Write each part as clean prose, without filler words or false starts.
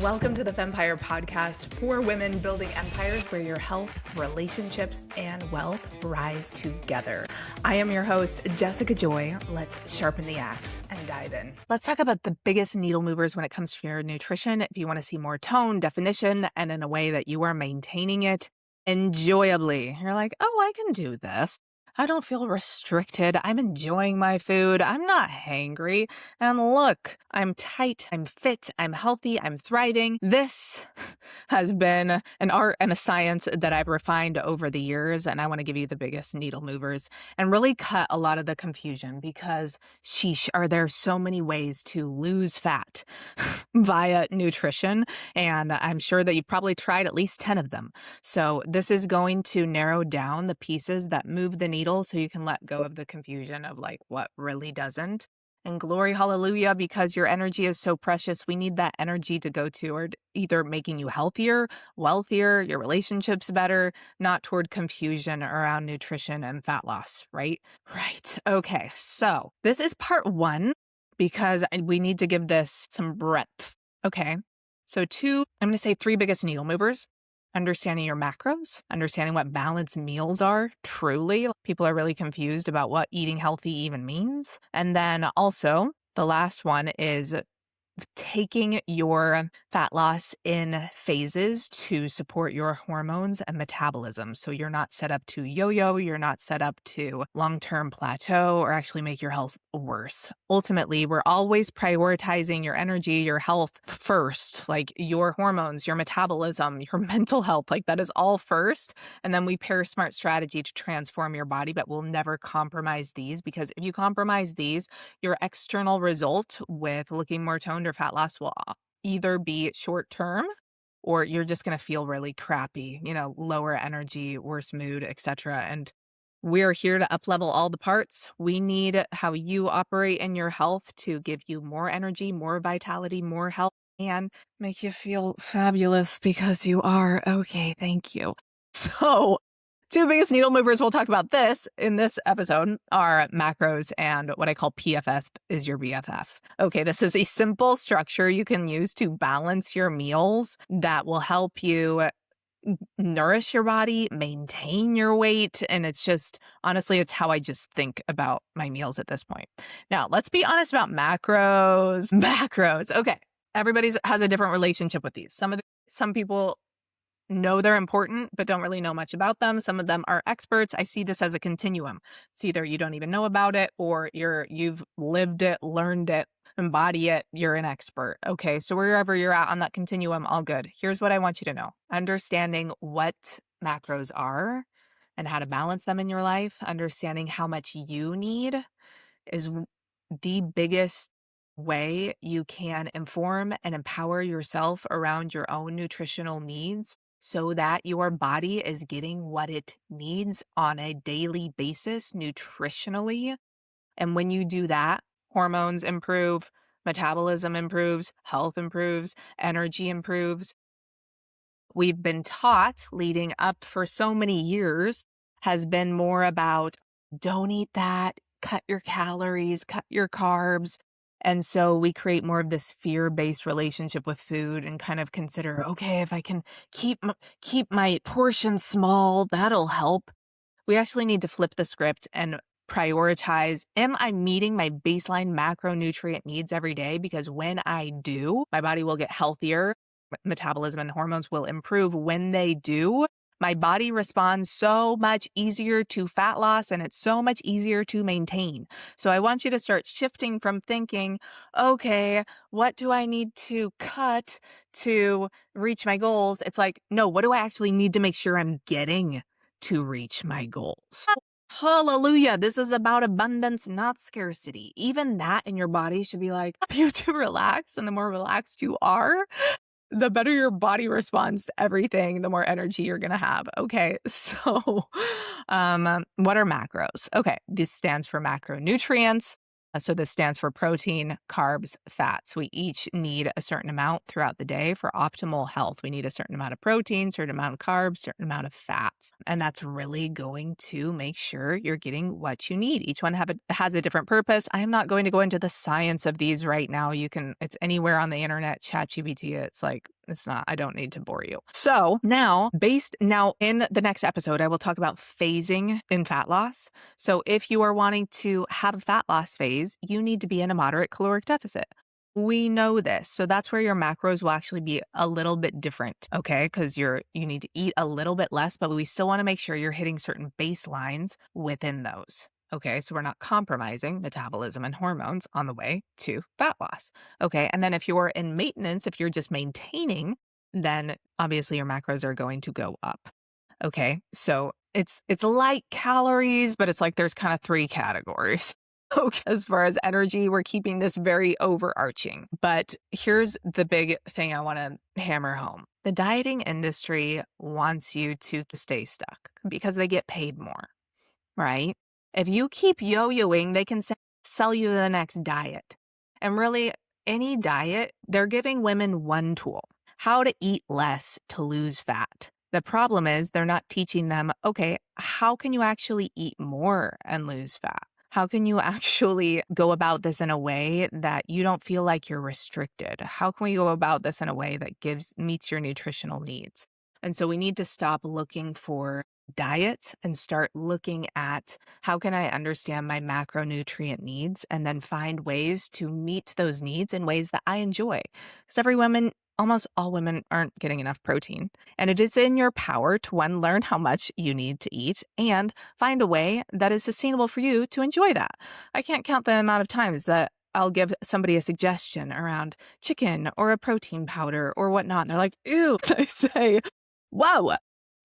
Welcome to the Fempire podcast for women building empires where your health, relationships, and wealth rise together. I am your host, Jessica Joy. Let's sharpen the axe and dive in. Let's talk about the biggest needle movers when it comes to your nutrition. If you want to see more tone, definition, and in a way that you are maintaining it enjoyably. You're like, oh, I can do this. I don't feel restricted. I'm enjoying my food. I'm not hangry. And look, I'm tight. I'm fit. I'm healthy. I'm thriving. This has been an art and a science that I've refined over the years. And I want to give you the biggest needle movers and really cut a lot of the confusion because sheesh, are there so many ways to lose fat via nutrition? And I'm sure that you've probably tried at least 10 of them. So this is going to narrow down the pieces that move the needle so you can let go of the confusion of like what really doesn't. And glory, hallelujah, because your energy is so precious. We need that energy to go toward either making you healthier, wealthier, your relationships better, not toward confusion around nutrition and fat loss, right? Right. Okay. So this is part one because we need to give this some breadth. Okay. So I'm going to say 3 biggest needle movers. Understanding your macros, understanding what balanced meals are, truly. People are really confused about what eating healthy even means. And then also, the last one is taking your fat loss in phases to support your hormones and metabolism. So you're not set up to yo-yo, you're not set up to long-term plateau or actually make your health worse. Ultimately, we're always prioritizing your energy, your health first, like your hormones, your metabolism, your mental health, like that is all first. And then we pair a smart strategy to transform your body, but we'll never compromise these because if you compromise these, your external result with looking more toned or fat loss will either be short term or you're just going to feel really crappy, lower energy, worse mood, etc. And we're here to up-level all the parts. We need how you operate in your health to give you more energy, more vitality, more health, and make you feel fabulous because you are. Okay, thank you. So 2 biggest needle movers we'll talk about this in this episode are macros and what I call PFS is your BFF. Okay, this is a simple structure you can use to balance your meals that will help you nourish your body, maintain your weight, and it's just, honestly, it's how I just think about my meals at this point. Now, let's be honest about macros. Macros. Okay, everybody has a different relationship with these. Some people know they're important, but don't really know much about them. Some of them are experts. I see this as a continuum. It's either you don't even know about it or you've lived it, learned it, embody it, you're an expert. Okay, so wherever you're at on that continuum, all good. Here's what I want you to know. Understanding what macros are and how to balance them in your life, understanding how much you need is the biggest way you can inform and empower yourself around your own nutritional needs so that your body is getting what it needs on a daily basis nutritionally. And when you do that, hormones improve, metabolism improves, health improves, energy improves. We've been taught leading up for so many years has been more about don't eat that, cut your calories, cut your carbs. And so we create more of this fear-based relationship with food and kind of consider, okay, if I can keep my portion small, that'll help. We actually need to flip the script and prioritize, am I meeting my baseline macronutrient needs every day? Because when I do, my body will get healthier, metabolism and hormones will improve. When they do, my body responds so much easier to fat loss and it's so much easier to maintain. So I want you to start shifting from thinking, okay, what do I need to cut to reach my goals? It's like, no, what do I actually need to make sure I'm getting to reach my goals? Hallelujah. This is about abundance, not scarcity. Even that in your body should be like, you to relax. And the more relaxed you are, the better your body responds to everything, the more energy you're going to have. Okay, so what are macros? Okay, this stands for macronutrients. So this stands for protein, carbs, fats. We each need a certain amount throughout the day for optimal health. We need a certain amount of protein, certain amount of carbs, certain amount of fats. And that's really going to make sure you're getting what you need. Each one has a different purpose. I am not going to go into the science of these right now. It's anywhere on the internet, ChatGPT. I don't need to bore you. So now in the next episode, I will talk about phasing in fat loss. So if you are wanting to have a fat loss phase, you need to be in a moderate caloric deficit. We know this. So that's where your macros will actually be a little bit different, okay? Because you need to eat a little bit less, but we still want to make sure you're hitting certain baselines within those. Okay, so we're not compromising metabolism and hormones on the way to fat loss. Okay, and then if you're in maintenance, if you're just maintaining, then obviously your macros are going to go up. Okay, so it's like calories, but it's like there's kind of 3 categories. Okay, as far as energy, we're keeping this very overarching. But here's the big thing I want to hammer home. The dieting industry wants you to stay stuck because they get paid more, right? If you keep yo-yoing, they can sell you the next diet. And really, any diet, they're giving women one tool: how to eat less to lose fat. The problem is they're not teaching them, okay, how can you actually eat more and lose fat? How can you actually go about this in a way that you don't feel like you're restricted? How can we go about this in a way that meets your nutritional needs? And so we need to stop looking for diets and start looking at how can I understand my macronutrient needs and then find ways to meet those needs in ways that I enjoy. Because almost all women aren't getting enough protein. And it is in your power to learn how much you need to eat and find a way that is sustainable for you to enjoy that. I can't count the amount of times that I'll give somebody a suggestion around chicken or a protein powder or whatnot. And they're like, ew. I say, whoa.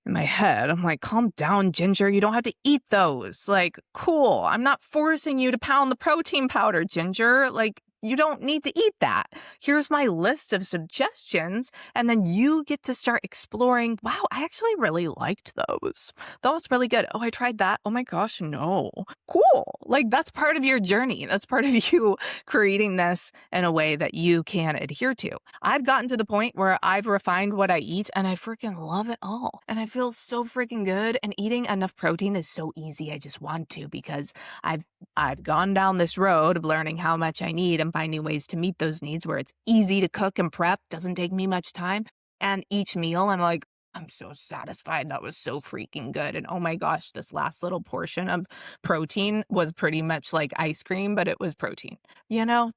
In my head, I'm like, calm down, Ginger. You don't have to eat those. Like, cool. I'm not forcing you to pound the protein powder, Ginger. Like, you don't need to eat that. Here's my list of suggestions. And then you get to start exploring, wow, I actually really liked those. That was really good. Oh, I tried that. Oh my gosh, no. Cool. Like, that's part of your journey. That's part of you creating this in a way that you can adhere to. I've gotten to the point where I've refined what I eat and I freaking love it all. And I feel so freaking good. And eating enough protein is so easy. I just want to because I've gone down this road of learning how much I need and finding ways to meet those needs where it's easy to cook and prep, doesn't take me much time. And each meal, I'm like, I'm so satisfied. That was so freaking good. And oh my gosh, this last little portion of protein was pretty much like ice cream, but it was protein.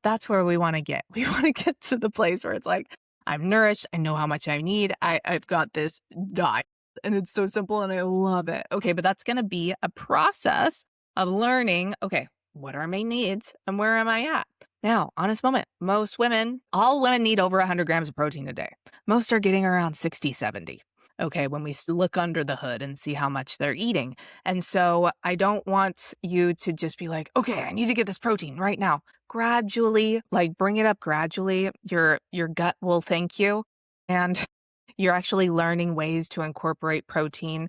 That's where we want to get. We want to get to the place where it's like, I'm nourished. I know how much I need. I've got this diet and it's so simple and I love it. Okay, but that's going to be a process of learning, okay, what are my needs and where am I at? Now, honest moment, all women need over 100 grams of protein a day. Most are getting around 60, 70. Okay, when we look under the hood and see how much they're eating. And so I don't want you to just be like, okay, I need to get this protein right now. Gradually, like bring it up gradually. Your gut will thank you. And you're actually learning ways to incorporate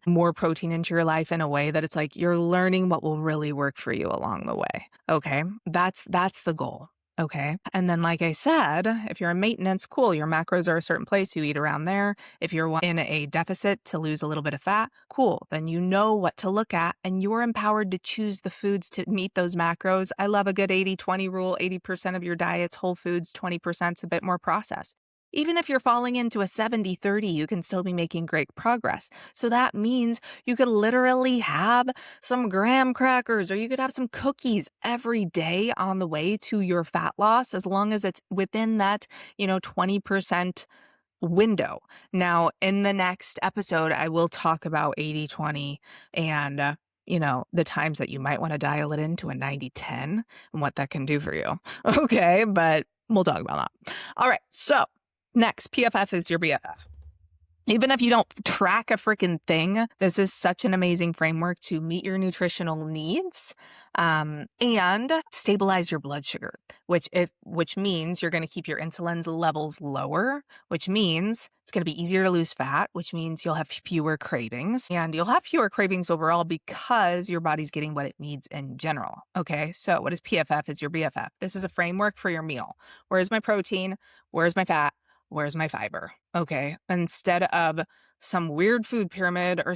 more protein into your life in a way that it's like you're learning what will really work for you along the way. Okay, that's the goal. Okay. And then, like I said, if you're in maintenance, cool, your macros are a certain place, you eat around there. If you're in a deficit to lose a little bit of fat, cool, then you know what to look at and you're empowered to choose the foods to meet those macros. I love a good 80-20 rule. 80% of your diet's whole foods, 20% is a bit more processed. Even if you're falling into a 70-30, you can still be making great progress. So that means you could literally have some graham crackers or you could have some cookies every day on the way to your fat loss, as long as it's within that, 20% window. Now, in the next episode, I will talk about 80-20 and, the times that you might want to dial it into a 90-10 and what that can do for you. Okay, but we'll talk about that. All right, so next, PFF is your BFF. Even if you don't track a freaking thing, this is such an amazing framework to meet your nutritional needs and stabilize your blood sugar, which means you're going to keep your insulin levels lower, which means it's going to be easier to lose fat, which means you'll have fewer cravings, and you'll have fewer cravings overall because your body's getting what it needs in general. Okay, so what is PFF is your BFF. This is a framework for your meal. Where's my protein? Where's my fat? Where's my fiber? Okay. Instead of some weird food pyramid or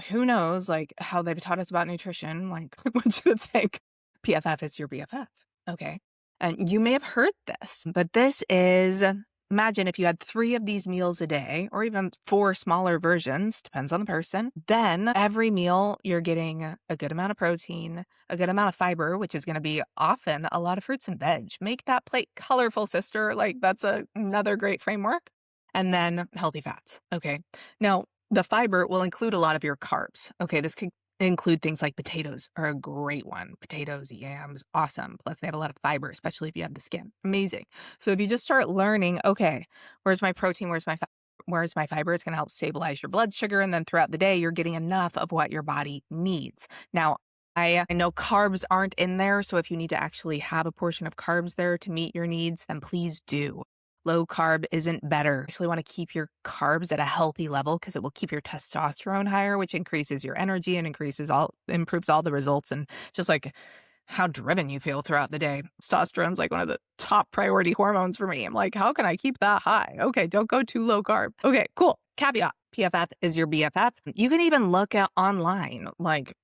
who knows, like how they've taught us about nutrition, like I want you to think PFF is your BFF. Okay. And you may have heard this, but this is, imagine if you had 3 of these meals a day, or even 4 smaller versions, depends on the person. Then every meal, you're getting a good amount of protein, a good amount of fiber, which is going to be often a lot of fruits and veg. Make that plate colorful, sister. Like that's another great framework. And then healthy fats. Okay. Now, the fiber will include a lot of your carbs. Okay. This could include things like potatoes are a great one. Potatoes, yams, awesome. Plus they have a lot of fiber, especially if you have the skin. Amazing. So if you just start learning, okay, where's my protein? Where's my fat? Where's my fiber? It's going to help stabilize your blood sugar. And then throughout the day, you're getting enough of what your body needs. Now, I know carbs aren't in there. So if you need to actually have a portion of carbs there to meet your needs, then please do. Low carb isn't better. You actually want to keep your carbs at a healthy level because it will keep your testosterone higher, which increases your energy and improves all the results and just like how driven you feel throughout the day. Testosterone's like one of the top priority hormones for me. I'm like, how can I keep that high? Okay, don't go too low carb. Okay, cool. Caveat. PFF is your BFF. You can even look at online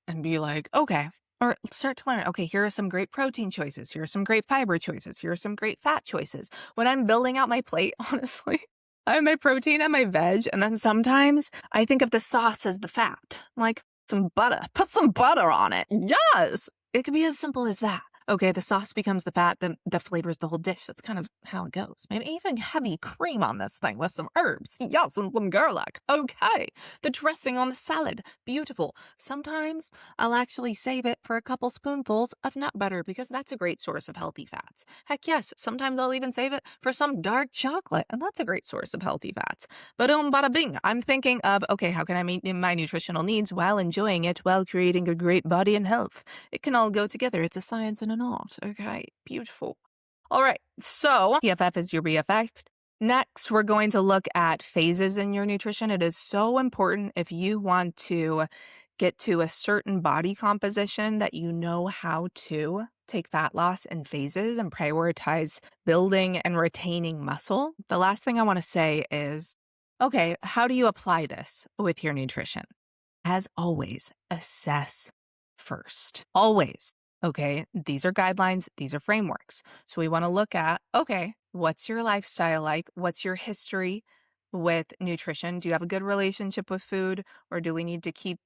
and be like, okay, or start to learn, okay, here are some great protein choices. Here are some great fiber choices. Here are some great fat choices. When I'm building out my plate, honestly, I have my protein and my veg. And then sometimes I think of the sauce as the fat. Like some butter. Put some butter on it. Yes. It could be as simple as that. Okay, the sauce becomes the fat that flavors the whole dish. That's kind of how it goes. Maybe even heavy cream on this thing with some herbs. Yes, and some garlic. Okay, the dressing on the salad. Beautiful. Sometimes I'll actually save it for a couple spoonfuls of nut butter because that's a great source of healthy fats. Heck yes, sometimes I'll even save it for some dark chocolate, and that's a great source of healthy fats. Boom, bada bing. I'm thinking of, okay, how can I meet my nutritional needs while enjoying it while creating a great body and health? It can all go together. It's a science and an art. Okay, beautiful. All right, so PFF is your BFF. Next, we're going to look at phases in your nutrition. It is so important if you want to get to a certain body composition that you know how to take fat loss in phases and prioritize building and retaining muscle. The last thing I want to say is, okay, how do you apply this with your nutrition? As always, assess first. Always. Okay, these are guidelines, these are frameworks. So we want to look at, okay, what's your lifestyle like? What's your history with nutrition? Do you have a good relationship with food, or do we need to keep,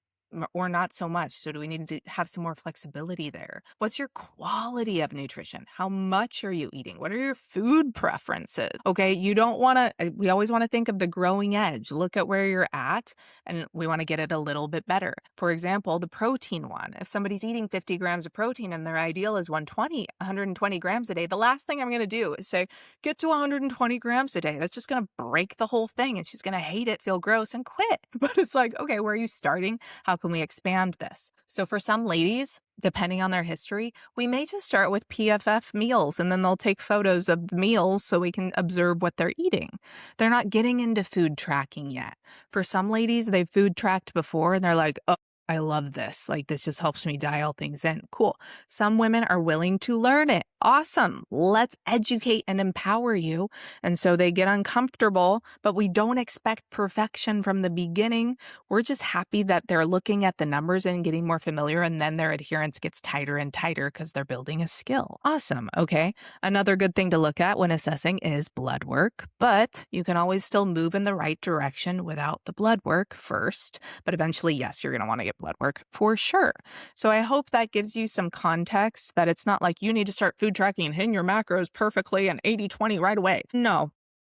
or not so much? So do we need to have some more flexibility there? What's your quality of nutrition? How much are you eating? What are your food preferences? Okay, you don't want to, we always want to think of the growing edge. Look at where you're at, and we want to get it a little bit better. For example, the protein one. If somebody's eating 50 grams of protein and their ideal is 120 grams a day, the last thing I'm going to do is say, get to 120 grams a day. That's just going to break the whole thing, and she's going to hate it, feel gross, and quit. But it's like, okay, where are you starting? How can we expand this? So for some ladies, depending on their history, we may just start with PFF meals, and then they'll take photos of the meals so we can observe what they're eating. They're not getting into food tracking yet. For some ladies, they've food tracked before and they're like, oh, I love this. Like, this just helps me dial things in. Cool. Some women are willing to learn it. Awesome. Let's educate and empower you. And so they get uncomfortable, but we don't expect perfection from the beginning. We're just happy that they're looking at the numbers and getting more familiar, and then their adherence gets tighter and tighter because they're building a skill. Awesome. Okay. Another good thing to look at when assessing is blood work, but you can always still move in the right direction without the blood work first. But eventually, yes, you're going to want to get blood work for sure. So I hope that gives you some context that it's not like you need to start food tracking and hitting your macros perfectly and 80-20 right away. No,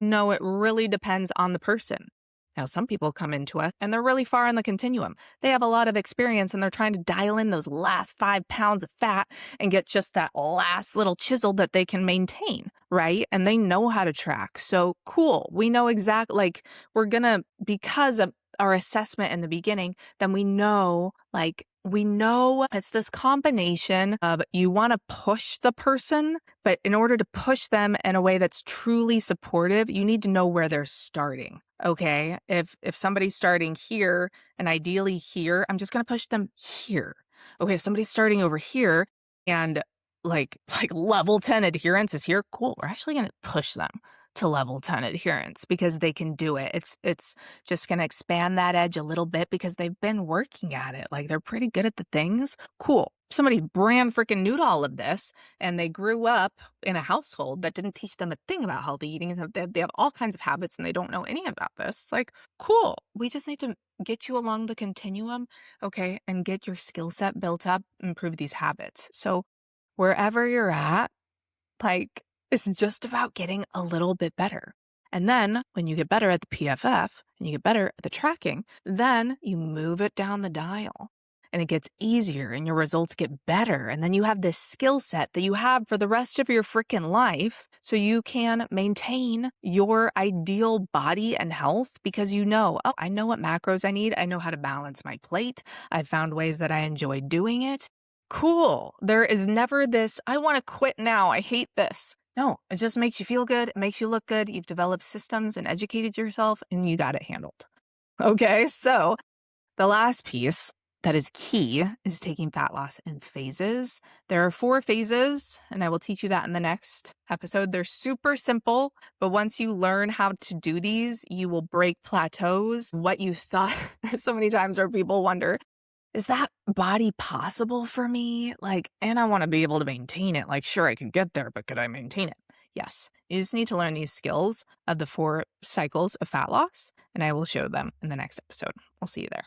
it really depends on the person. Now, some people come into it and they're really far on the continuum. They have a lot of experience and they're trying to dial in those last 5 pounds of fat and get just that last little chisel that they can maintain, right? And they know how to track. So cool. We know exactly, like, because of our assessment in the beginning, then we know it's this combination of you want to push the person, but in order to push them in a way that's truly supportive, you need to know where they're starting. Okay. If somebody's starting here and ideally here, I'm just going to push them here. Okay. If somebody's starting over here and like level 10 adherence is here, cool. We're actually going to push them to level 10 adherence because they can do it. It's just going to expand that edge a little bit because they've been working at it. Like, they're pretty good at the things. Cool. Somebody's brand freaking new to all of this, and they grew up in a household that didn't teach them a thing about healthy eating. They have all kinds of habits and they don't know any about this. It's like, cool. We just need to get you along the continuum, okay, and get your skill set built up, improve these habits. So wherever you're at, like, it's just about getting a little bit better. And then when you get better at the PFF and you get better at the tracking, then you move it down the dial and it gets easier and your results get better. And then you have this skill set that you have for the rest of your freaking life so you can maintain your ideal body and health because you know, oh, I know what macros I need. I know how to balance my plate. I've found ways that I enjoy doing it. Cool. There is never this, I want to quit now. I hate this. No, it just makes you feel good. It makes you look good. You've developed systems and educated yourself and you got it handled. Okay. So the last piece that is key is taking fat loss in phases. There are 4 phases, and I will teach you that in the next episode. They're super simple, but once you learn how to do these, you will break plateaus. What you thought, there's so many times where people wonder, is that body possible for me? Like, and I want to be able to maintain it. Like, sure, I could get there, but could I maintain it? Yes. You just need to learn these skills of the 4 cycles of fat loss, and I will show them in the next episode. I'll see you there.